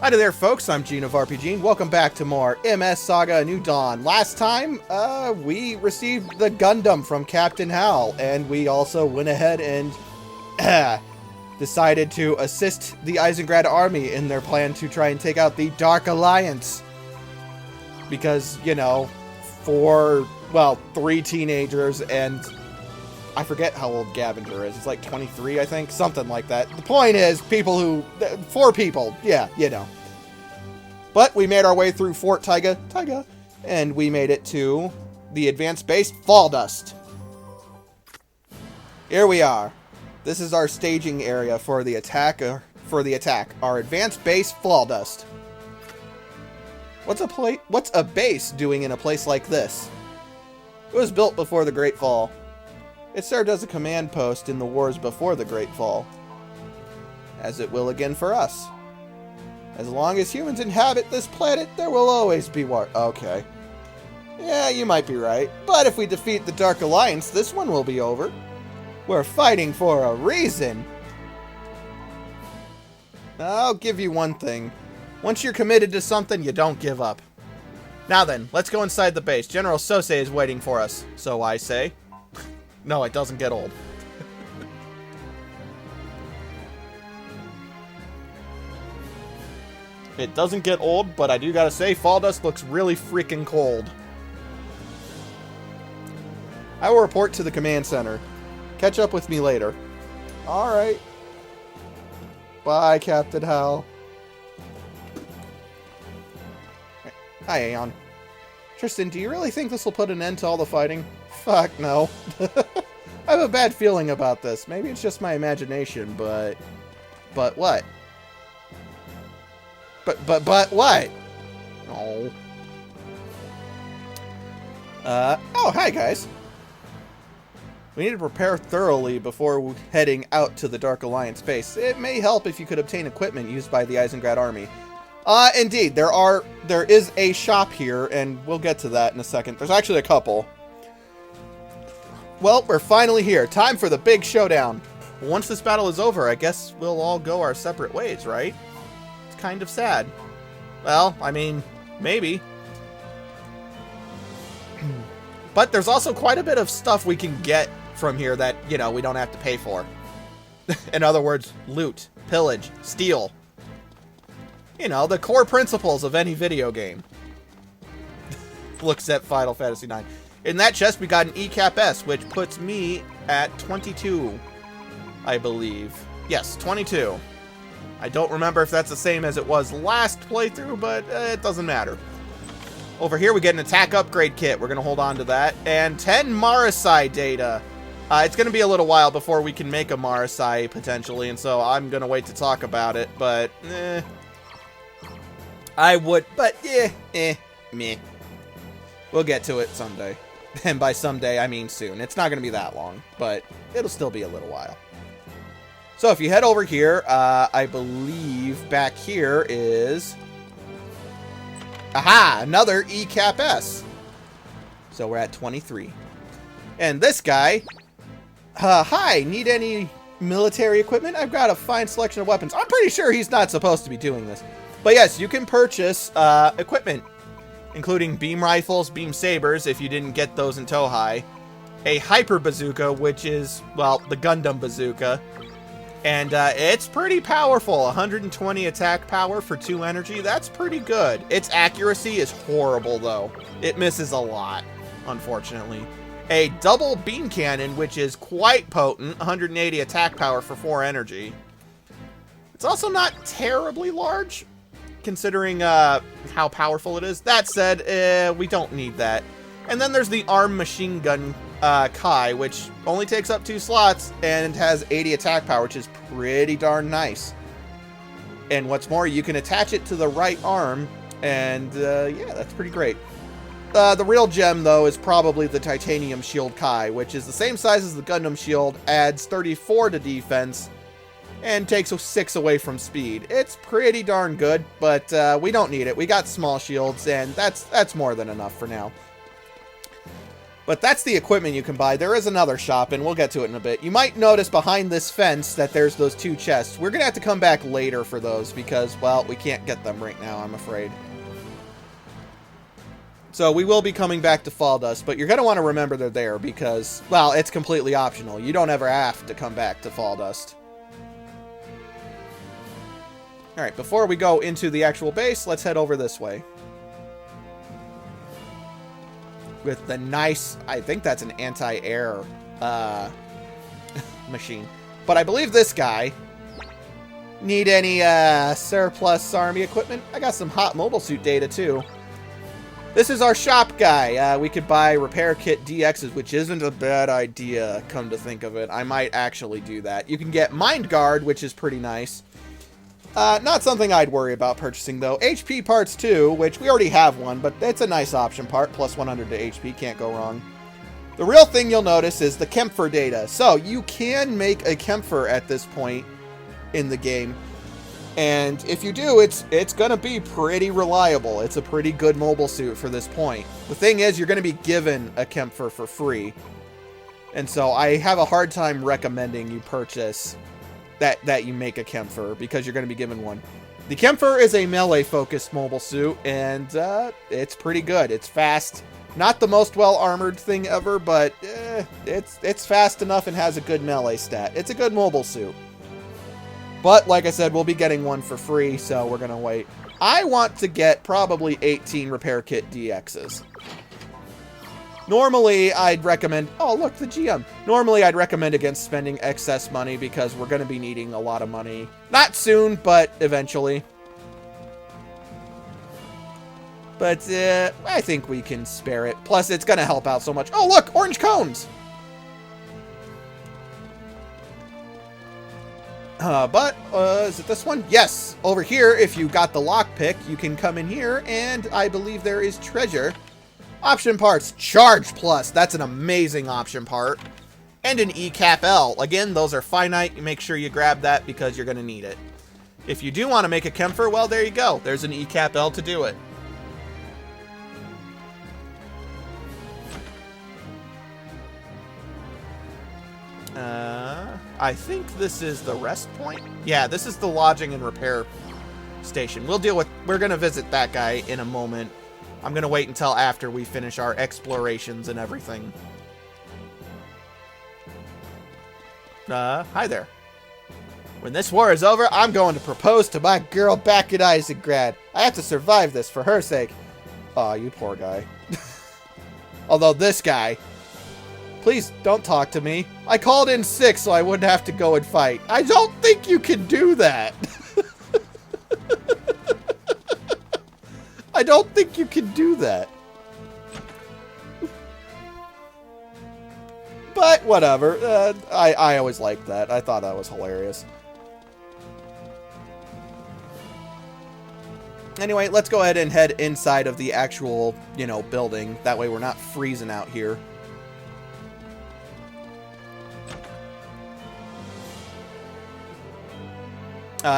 Hi there, folks. I'm Gene of RPG, and welcome back to more MS Saga: A New Dawn. Last time, we received the Gundam from Captain Hal, and we also went ahead and decided to assist the Eisengrad army in their plan to try and take out the Dark Alliance. Because, you know, three teenagers and I forget how old Gavinger is. It's like 23, I think. Something like that. The point is, four people. Yeah, you know. But we made our way through Fort Taiga, and we made it to the advanced base, Fall Dust. Here we are. This is our staging area for the attack. Our advanced base, Fall Dust. What's a base doing in a place like this? It was built before the Great Fall. It served as a command post in the wars before the Great Fall, as it will again for us. As long as humans inhabit this planet, there will always be war. Okay. Yeah, you might be right. But if we defeat the Dark Alliance, this one will be over. We're fighting for a reason. I'll give you one thing. Once you're committed to something, you don't give up. Now then, let's go inside the base. General Sosei is waiting for us, so I say. No, it doesn't get old. It doesn't get old, but I do gotta say, Fall Dust looks really freaking cold. I will report to the command center. Catch up with me later. Alright. Bye, Captain Hal. Hi, Aeon. Tristan, do you really think this will put an end to all the fighting? Fuck no. I have a bad feeling about this. Maybe it's just my imagination, but what? But what? Oh. Oh, hi guys. We need to prepare thoroughly before heading out to the Dark Alliance base. It may help if you could obtain equipment used by the Eisengrad army. Indeed, there is a shop here, and we'll get to that in a second. There's actually a couple. Well, we're finally here. Time for the big showdown. Once this battle is over, I guess we'll all go our separate ways, right? It's kind of sad. Well, I mean, maybe. But there's also quite a bit of stuff we can get from here that, you know, we don't have to pay for. In other words, loot, pillage, steal. You know, the core principles of any video game. Looks at Final Fantasy IX. In that chest, we got an ECAP S, which puts me at 22, I believe. Yes, 22. I don't remember if that's the same as it was last playthrough, but it doesn't matter. Over here, we get an attack upgrade kit. We're going to hold on to that. And 10 Marasai data. It's going to be a little while before we can make a Marasai, potentially, and so I'm going to wait to talk about it, but meh. We'll get to it someday. And by someday, I mean soon. It's not going to be that long, but it'll still be a little while. So if you head over here, I believe back here is... Aha! Another ECAP S. So we're at 23. And this guy... hi, need any military equipment? I've got a fine selection of weapons. I'm pretty sure he's not supposed to be doing this. But yes, you can purchase equipment, including beam rifles, beam sabers, if you didn't get those in Tohai, a hyper bazooka, which is, well, the Gundam bazooka, and it's pretty powerful. 120 attack power for 2 energy. That's pretty good. Its accuracy is horrible, though. It misses a lot, unfortunately. A double beam cannon, which is quite potent. 180 attack power for 4 energy. It's also not terribly large, considering how powerful it is. That said, we don't need that. And then there's the arm machine gun Kai, which only takes up 2 slots and has 80 attack power, which is pretty darn nice. And what's more, you can attach it to the right arm, and yeah, that's pretty great. The real gem, though, is probably the titanium shield Kai, which is the same size as the Gundam shield, adds 34 to defense, and takes 6 away from speed. It's pretty darn good, but we don't need it. We got small shields, and that's more than enough for now. But that's the equipment you can buy. There is another shop, and we'll get to it in a bit. You might notice behind this fence that there's those 2 chests. We're going to have to come back later for those because, well, we can't get them right now, I'm afraid. So we will be coming back to Fall Dust, but you're going to want to remember they're there because, well, it's completely optional. You don't ever have to come back to Fall Dust. All right, before we go into the actual base, let's head over this way. With the nice, I think that's an anti-air machine. But I believe this guy. Need any surplus army equipment? I got some hot mobile suit data too. This is our shop guy. We could buy repair kit DXs, which isn't a bad idea, come to think of it. I might actually do that. You can get Mind Guard, which is pretty nice. Not something I'd worry about purchasing, though. HP parts, too, which we already have one, but it's a nice option part. Plus 100 to HP, can't go wrong. The real thing you'll notice is the Kempfer data. So, you can make a Kempfer at this point in the game. And if you do, it's going to be pretty reliable. It's a pretty good mobile suit for this point. The thing is, you're going to be given a Kempfer for free. And so, I have a hard time recommending you purchase that you make a Kempfer, because you're going to be given one. The Kempfer is a melee-focused mobile suit, and it's pretty good. It's fast. Not the most well-armored thing ever, but it's fast enough and has a good melee stat. It's a good mobile suit. But, like I said, we'll be getting one for free, so we're going to wait. I want to get probably 18 repair kit DXs. Normally, I'd recommend... Oh, look, the GM. Normally, I'd recommend against spending excess money because we're going to be needing a lot of money. Not soon, but eventually. But I think we can spare it. Plus, it's going to help out so much. Oh, look, orange cones! Is it this one? Yes! Over here, if you got the lockpick, you can come in here, and I believe there is treasure. Option parts, Charge Plus. That's an amazing option part. And an E-Cap L. Again, those are finite. You make sure you grab that because you're going to need it. If you do want to make a Kempfer, well, there you go. There's an E-Cap L to do it. I think this is the rest point. Yeah, this is the lodging and repair station. We're going to visit that guy in a moment. I'm going to wait until after we finish our explorations and everything. Hi there. When this war is over, I'm going to propose to my girl back at Isagrad. I have to survive this for her sake. Aw, you poor guy. Although this guy... Please don't talk to me. I called in sick so I wouldn't have to go and fight. I don't think you can do that. I don't think you can do that. But whatever. I always liked that. I thought that was hilarious. Anyway, let's go ahead and head inside of the actual, building. That way we're not freezing out here.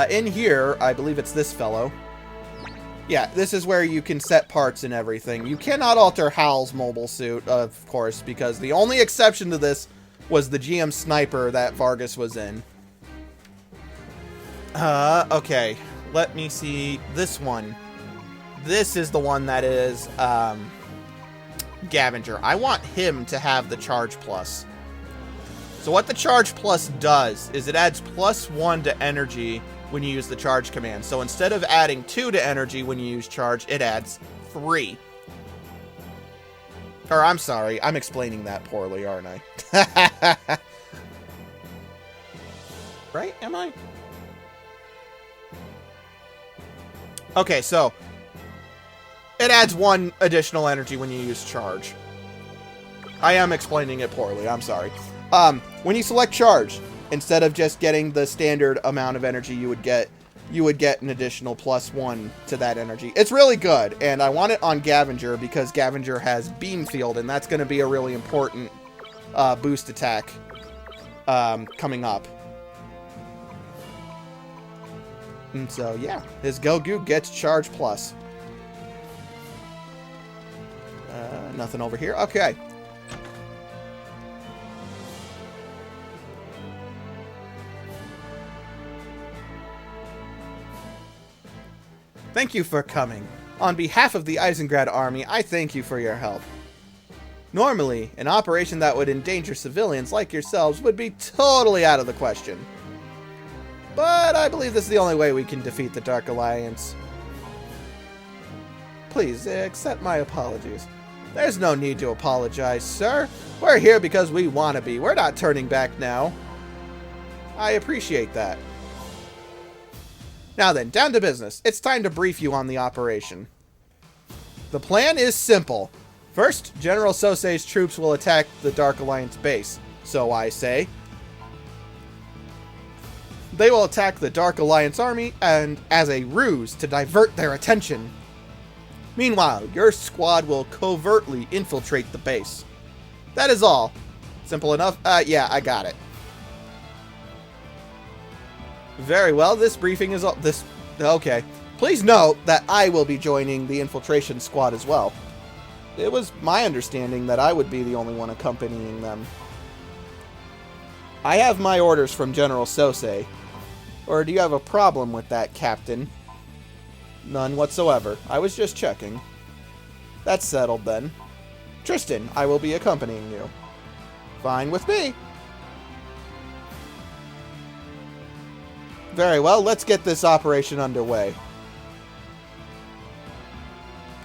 In here, I believe it's this fellow. Yeah, this is where you can set parts and everything. You cannot alter Hal's mobile suit, of course, because the only exception to this was the GM sniper that Vargas was in. Okay. Let me see this one. This is the one that is, Gavinger. I want him to have the Charge Plus. So what the Charge Plus does is it adds +1 to energy when you use the charge command. So instead of adding 2 to energy when you use charge, it adds 3. Or I'm sorry, I'm explaining that poorly, aren't I? Right? Am I? Okay, so it adds 1 additional energy when you use charge. I am explaining it poorly, I'm sorry. When you select charge, instead of just getting the standard amount of energy you would get an additional +1 to that energy. It's really good, and I want it on Gavinger because Gavinger has Beam Field, and that's going to be a really important boost attack coming up. And so, yeah, his Gogu gets Charge Plus. Nothing over here. Okay. Thank you for coming. On behalf of the Eisengrad army, I thank you for your help. Normally, an operation that would endanger civilians like yourselves would be totally out of the question. But I believe this is the only way we can defeat the Dark Alliance. Please, accept my apologies. There's no need to apologize, sir. We're here because we want to be. We're not turning back now. I appreciate that. Now then, down to business. It's time to brief you on the operation. The plan is simple. First, General Sosei's troops will attack the Dark Alliance base. So I say. They will attack the Dark Alliance army and as a ruse to divert their attention. Meanwhile, your squad will covertly infiltrate the base. That is all. Simple enough? Yeah, I got it. Very well, this briefing is all... Okay. Please note that I will be joining the infiltration squad as well. It was my understanding that I would be the only one accompanying them. I have my orders from General Sosei. Or do you have a problem with that, Captain? None whatsoever. I was just checking. That's settled then. Tristan, I will be accompanying you. Fine with me. Very well, let's get this operation underway.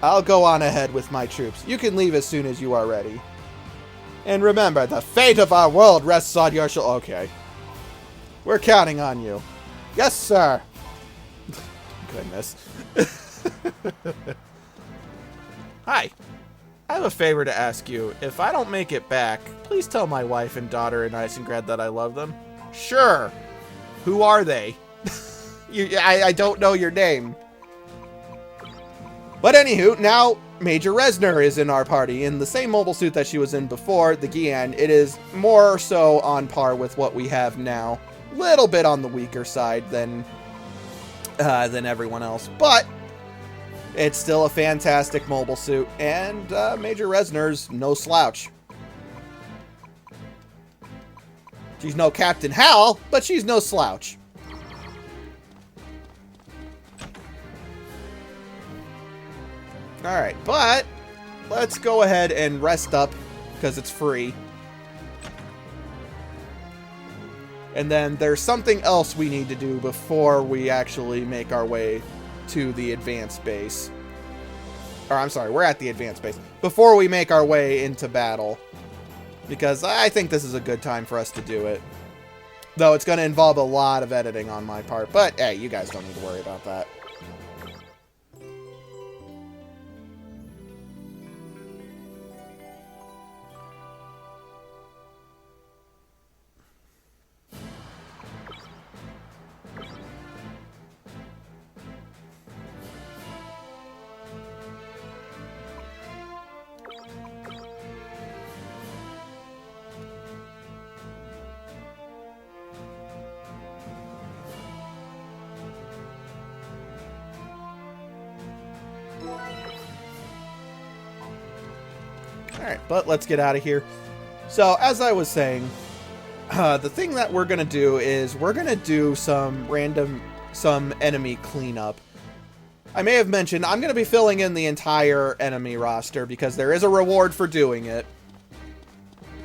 I'll go on ahead with my troops. You can leave as soon as you are ready. And remember, the fate of our world rests on your shoulders. Okay. We're counting on you. Yes, sir. Goodness. Hi. I have a favor to ask you. If I don't make it back, please tell my wife and daughter in Eisengrad that I love them. Sure. Who are they? I don't know your name. But anywho, now Major Resner is in our party in the same mobile suit that she was in before, the Gian. It is more so on par with what we have now. Little bit on the weaker side than everyone else, but it's still a fantastic mobile suit, and Major Resner's no slouch. She's no Captain Hal, but she's no slouch. Alright, but let's go ahead and rest up, because it's free. And then there's something else we need to do before we actually make our way to the advanced base. Or, I'm sorry, we're at the advanced base. Before we make our way into battle. Because I think this is a good time for us to do it. Though it's going to involve a lot of editing on my part. But, hey, you guys don't need to worry about that. Alright, but let's get out of here. So, as I was saying, the thing that we're going to do is we're going to do some enemy cleanup. I may have mentioned I'm going to be filling in the entire enemy roster because there is a reward for doing it.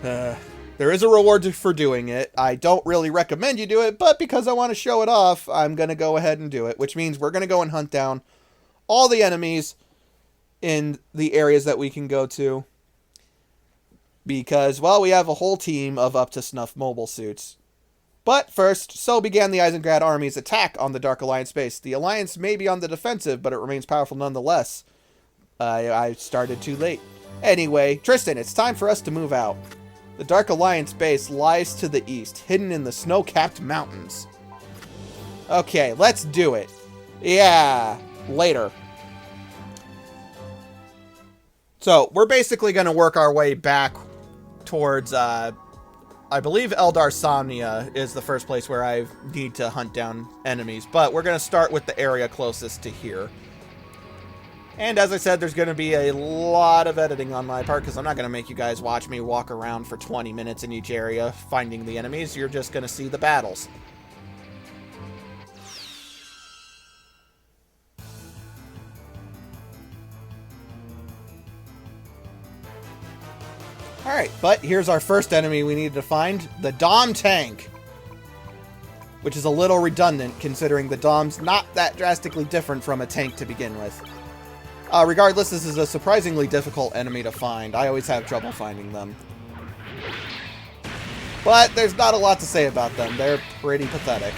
There is a reward for doing it. I don't really recommend you do it, but because I want to show it off, I'm going to go ahead and do it, which means we're going to go and hunt down all the enemies in the areas that we can go to. Because, well, we have a whole team of up-to-snuff mobile suits. But first, so began the Eisengrad army's attack on the Dark Alliance base. The Alliance may be on the defensive, but it remains powerful nonetheless. I started too late. Anyway, Tristan, it's time for us to move out. The Dark Alliance base lies to the east, hidden in the snow-capped mountains. Okay, let's do it. Yeah, later. So, we're basically going to work our way back towards, I believe Eldar Somnia is the first place where I need to hunt down enemies. But we're going to start with the area closest to here. And as I said, there's going to be a lot of editing on my part, because I'm not going to make you guys watch me walk around for 20 minutes in each area finding the enemies. You're just going to see the battles. Alright, but here's our first enemy we needed to find, the Dom Tank. Which is a little redundant, considering the Dom's not that drastically different from a tank to begin with. Regardless, this is a surprisingly difficult enemy to find. I always have trouble finding them. But there's not a lot to say about them. They're pretty pathetic.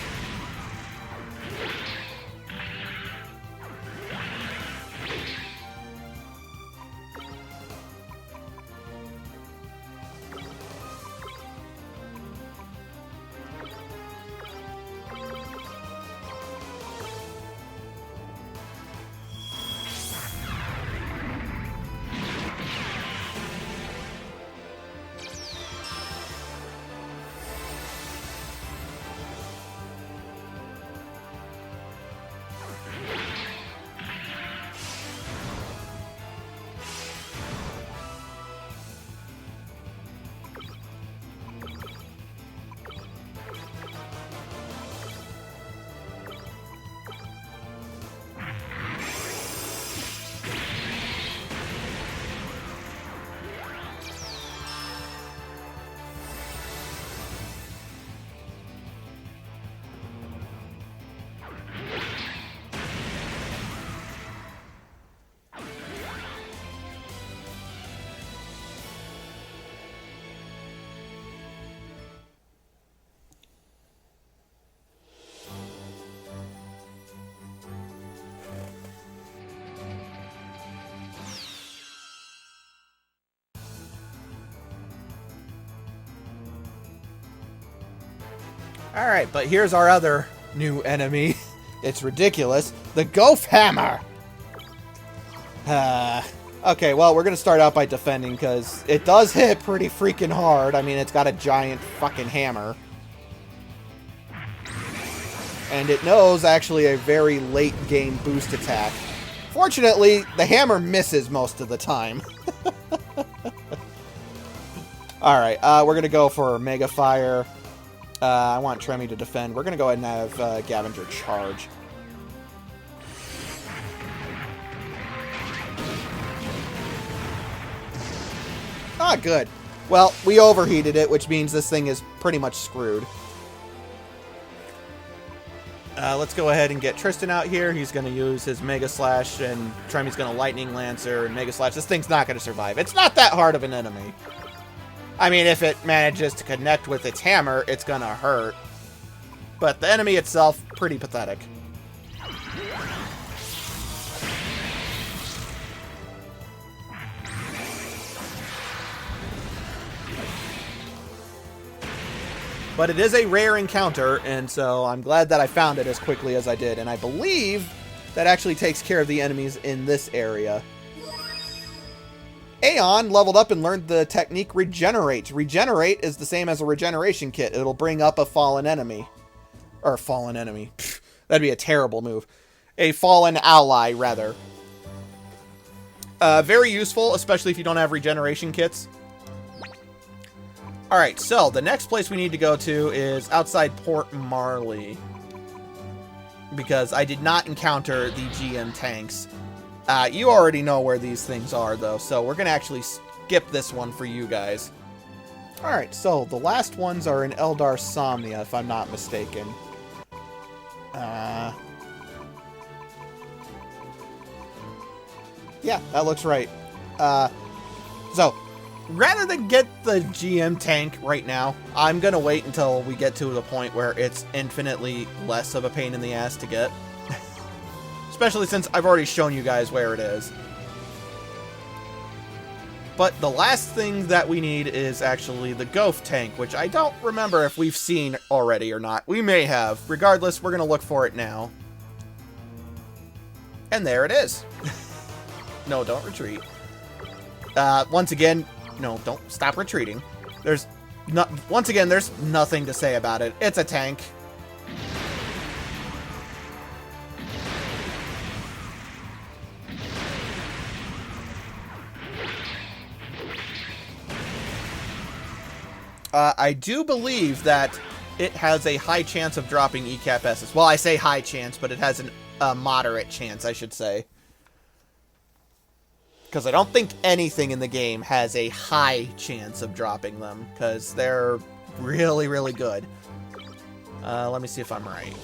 Alright, but here's our other new enemy. It's ridiculous. The Goph Hammer! Okay, well, we're gonna start out by defending, because it does hit pretty freaking hard. I mean, it's got a giant fucking hammer. And it knows, actually, a very late game boost attack. Fortunately, the hammer misses most of the time. Alright, we're gonna go for Mega Fire. I want Tremmy to defend. We're going to go ahead and have Gavinger charge. Ah, good. Well, we overheated it, which means this thing is pretty much screwed. Let's go ahead and get Tristan out here. He's going to use his Mega Slash, and Tremmy's going to Lightning Lancer and Mega Slash. This thing's not going to survive. It's not that hard of an enemy. I mean, if it manages to connect with its hammer, it's gonna hurt. But the enemy itself, pretty pathetic. But it is a rare encounter, and so I'm glad that I found it as quickly as I did. And I believe that actually takes care of the enemies in this area. Aeon leveled up and learned the technique Regenerate. Regenerate is the same as a regeneration kit. It'll bring up a fallen enemy. Or fallen enemy. Pfft, that'd be a terrible move. A fallen ally, rather. Very useful, especially if you don't have regeneration kits. Alright, so the next place we need to go to is outside Port Marley. Because I did not encounter the GM tanks. You already know where these things are, though, so we're going to actually skip this one for you guys. Alright, so the last ones are in Eldar Somnia, if I'm not mistaken. Yeah, that looks right. So, rather than get the GM tank right now, I'm going to wait until we get to the point where it's infinitely less of a pain in the ass to get. Especially since I've already shown you guys where it is. But the last thing that we need is actually the Goph tank, which I don't remember if we've seen already or not. We may have. Regardless, we're going to look for it now. And there it is. No, don't retreat. Once again, no, don't stop retreating. Once again, there's nothing to say about it. It's a tank. I do believe that it has a high chance of dropping ECAP S's. Well, I say high chance, but it has a moderate chance, I should say. Because I don't think anything in the game has a high chance of dropping them, because they're really, really good. Let me see if I'm right.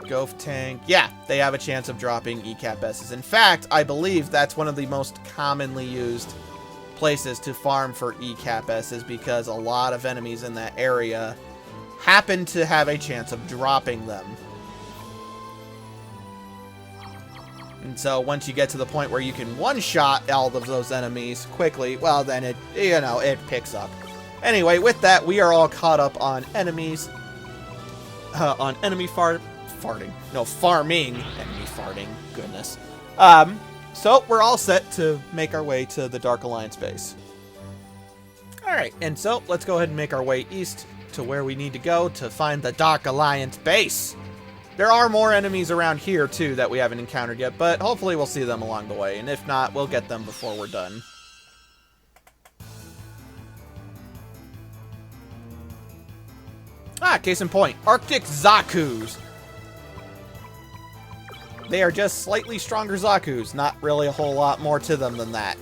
The Goph Tank. Yeah, they have a chance of dropping ECAP S's. In fact, I believe that's one of the most commonly used places to farm for ECAP S's, because a lot of enemies in that area happen to have a chance of dropping them. And so once you get to the point where you can one-shot all of those enemies quickly, well, then it, you know, it picks up. Anyway, with that, we are all caught up on enemies, on enemy farming. Enemy farting, goodness. So we're all set to make our way to the Dark Alliance base. Alright, and so let's go ahead and make our way east to where we need to go to find the Dark Alliance base. There are more enemies around here, too, that we haven't encountered yet, but hopefully we'll see them along the way, and if not, we'll get them before we're done. Ah, case in point, Arctic Zakus. They are just slightly stronger Zakus, not really a whole lot more to them than that.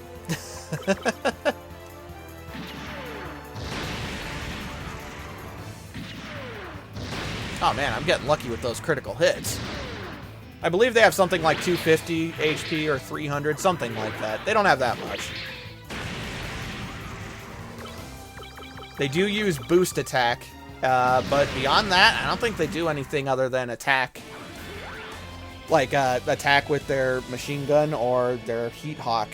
Oh man, I'm getting lucky with those critical hits. I believe they have something like 250 HP or 300, something like that. They don't have that much. They do use boost attack, but beyond that, I don't think they do anything other than attack. Like, attack with their machine gun or their heat hawk.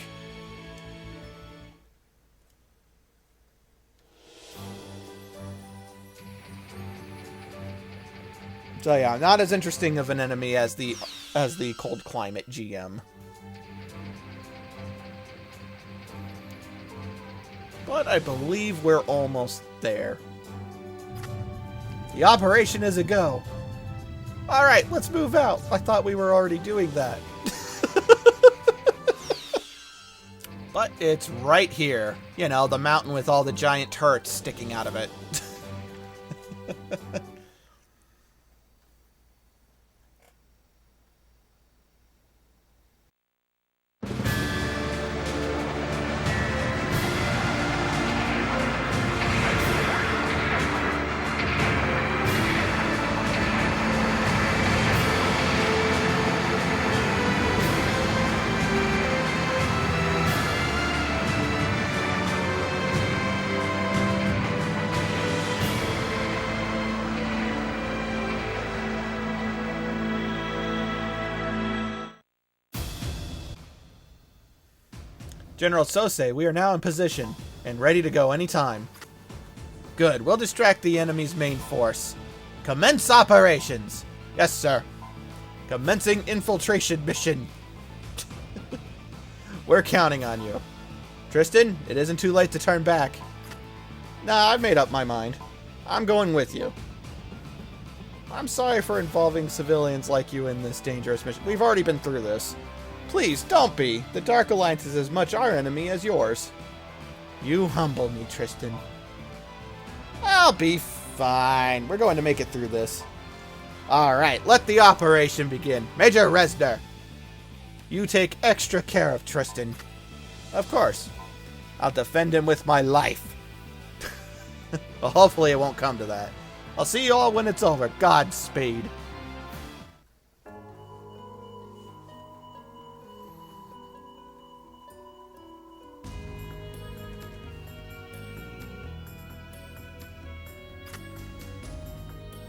So yeah, not as interesting of an enemy as the cold climate GM. But I believe we're almost there. The operation is a go. Alright, let's move out. I thought we were already doing that. But it's right here. You know, the mountain with all the giant turrets sticking out of it. General Sosei, we are now in position and ready to go anytime. Good, we'll distract the enemy's main force. Commence operations! Yes, sir. Commencing infiltration mission. We're counting on you. Tristan, it isn't too late to turn back. Nah, I've made up my mind. I'm going with you. I'm sorry for involving civilians like you in this dangerous mission. We've already been through this. Please, don't be. The Dark Alliance is as much our enemy as yours. You humble me, Tristan. I'll be fine. We're going to make it through this. Alright, let the operation begin. Major Resner, you take extra care of Tristan. Of course. I'll defend him with my life. Well, hopefully it won't come to that. I'll see you all when it's over. Godspeed.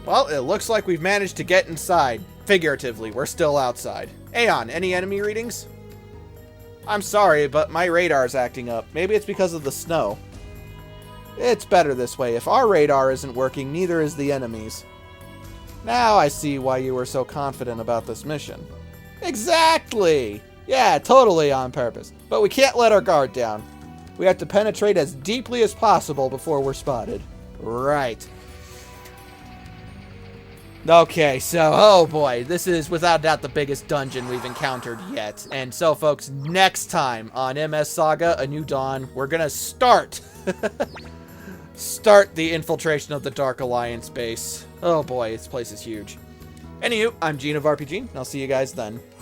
Well, it looks like we've managed to get inside. Figuratively, we're still outside. Aeon, any enemy readings? I'm sorry, but my radar's acting up. Maybe it's because of the snow. It's better this way. If our radar isn't working, neither is the enemy's. Now I see why you were so confident about this mission. Exactly! Yeah, totally on purpose. But we can't let our guard down. We have to penetrate as deeply as possible before we're spotted. Right. Okay, so, oh boy, this is without doubt the biggest dungeon we've encountered yet. And so, folks, next time on MS Saga, A New Dawn, we're gonna start the infiltration of the Dark Alliance base. Oh boy, this place is huge. Anywho, I'm Gene of RPG, and I'll see you guys then.